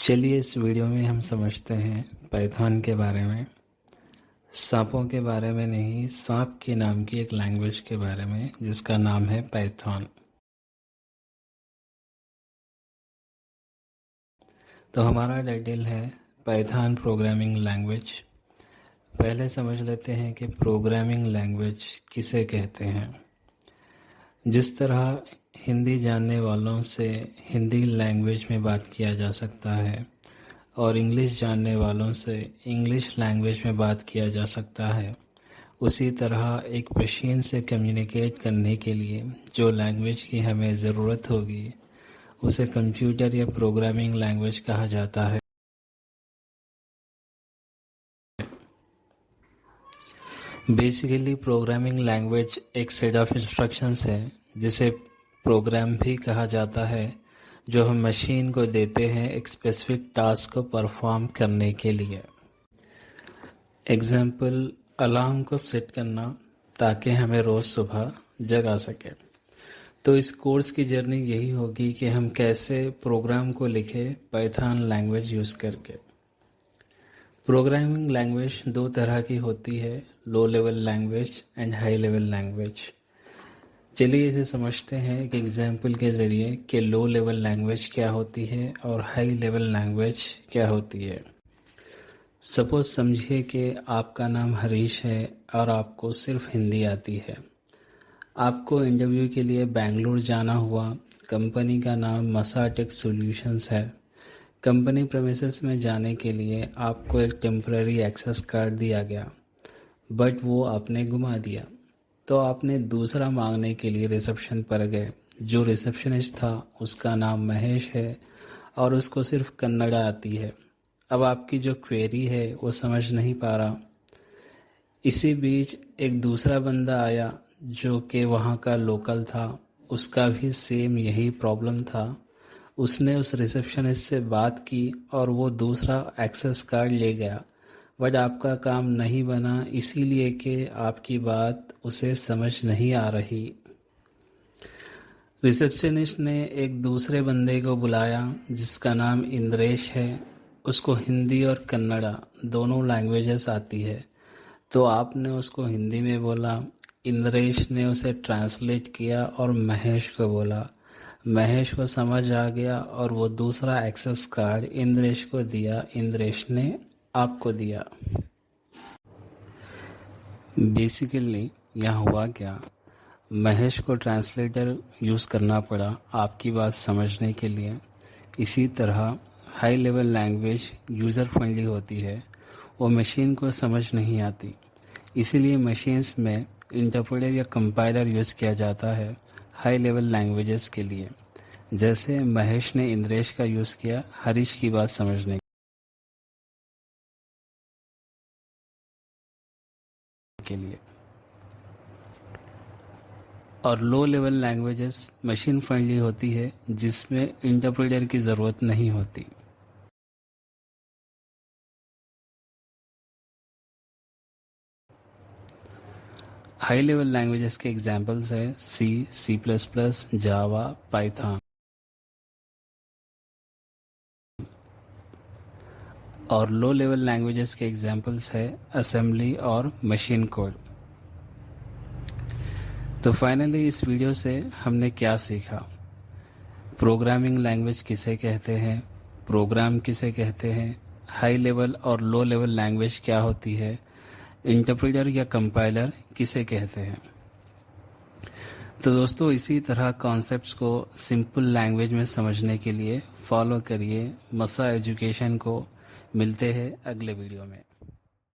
चलिए इस वीडियो में हम समझते हैं पाइथन के बारे में। सांपों के बारे में नहीं, सांप के नाम की एक लैंग्वेज के बारे में जिसका नाम है पाइथन। तो हमारा टाइटल है पाइथन प्रोग्रामिंग लैंग्वेज। पहले समझ लेते हैं कि प्रोग्रामिंग लैंग्वेज किसे कहते हैं। जिस तरह हिंदी जानने वालों से हिंदी लैंग्वेज में बात किया जा सकता है और इंग्लिश जानने वालों से इंग्लिश लैंग्वेज में बात किया जा सकता है, उसी तरह एक मशीन से कम्युनिकेट करने के लिए जो लैंग्वेज की हमें ज़रूरत होगी उसे कंप्यूटर या प्रोग्रामिंग लैंग्वेज कहा जाता है। बेसिकली प्रोग्रामिंग लैंग्वेज एक सेट ऑफ इंस्ट्रक्शंस है जिसे प्रोग्राम भी कहा जाता है, जो हम मशीन को देते हैं एक स्पेसिफिक टास्क को परफॉर्म करने के लिए। एग्जाम्पल, अलार्म को सेट करना ताकि हमें रोज़ सुबह जगा सके। तो इस कोर्स की जर्नी यही होगी कि हम कैसे प्रोग्राम को लिखें पाइथन लैंग्वेज यूज़ करके। प्रोग्रामिंग लैंग्वेज दो तरह की होती है, low level language and high level language. चलिए इसे समझते हैं एक एग्जाम्पल के ज़रिए कि लो लेवल लैंग्वेज क्या होती है और हाई लेवल लैंग्वेज क्या होती है। सपोज समझिए कि आपका नाम हरीश है और आपको सिर्फ हिंदी आती है। आपको इंटरव्यू के लिए बेंगलुरु जाना हुआ। कंपनी का नाम मसाटेक सॉल्यूशंस है। कंपनी प्रेमिसेस में जाने के लिए आपको एक टेम्पररी एक्सेस कार्ड दिया गया, बट वो आपने गुमा दिया। तो आपने दूसरा मांगने के लिए रिसेप्शन पर गए। जो रिसेप्शनिस्ट था उसका नाम महेश है और उसको सिर्फ कन्नड़ आती है। अब आपकी जो क्वेरी है वो समझ नहीं पा रहा। इसी बीच एक दूसरा बंदा आया जो कि वहाँ का लोकल था, उसका भी सेम यही प्रॉब्लम था। उसने उस रिसेप्शनिस्ट से बात की और वो दूसरा एक्सेस कार्ड ले गया, बट आपका काम नहीं बना इसीलिए कि आपकी बात उसे समझ नहीं आ रही। रिसेप्शनिस्ट ने एक दूसरे बंदे को बुलाया जिसका नाम इंद्रेश है। उसको हिंदी और कन्नड़ा दोनों लैंग्वेजेस आती है। तो आपने उसको हिंदी में बोला, इंद्रेश ने उसे ट्रांसलेट किया और महेश को बोला। महेश को समझ आ गया और वो दूसरा एक्सेस कार्ड इंद्रेश को दिया, इंद्रेश ने आपको दिया। बेसिकली यहाँ हुआ क्या, महेश को ट्रांसलेटर यूज़ करना पड़ा आपकी बात समझने के लिए। इसी तरह high level language user friendly होती है, वो मशीन को समझ नहीं आती, इसीलिए मशीन्स में इंटरप्रेटर या कंपाइलर यूज़ किया जाता है हाई लेवल लैंग्वेजेस के लिए। जैसे महेश ने इंद्रेश का यूज़ किया हरीश की बात समझने के लिए। और low level languages machine friendly होती है जिसमें इंटरप्रेटर की ज़रूरत नहीं होती। हाई लेवल लैंग्वेजेस के एग्जांपल्स है सी, सी प्लस प्लस, जावा, पाइथन। और लो लेवल लैंग्वेजेस के एग्जांपल्स है असेंबली और मशीन कोड। तो फाइनली इस वीडियो से हमने क्या सीखा, प्रोग्रामिंग लैंग्वेज किसे कहते हैं, प्रोग्राम किसे कहते हैं, हाई लेवल और लो लेवल लैंग्वेज क्या होती है, इंटरप्रेटर या कंपाइलर किसे कहते हैं। तो दोस्तों इसी तरह कॉन्सेप्ट्स को सिंपल लैंग्वेज में समझने के लिए फॉलो करिए मसा एजुकेशन को। मिलते हैं अगले वीडियो में।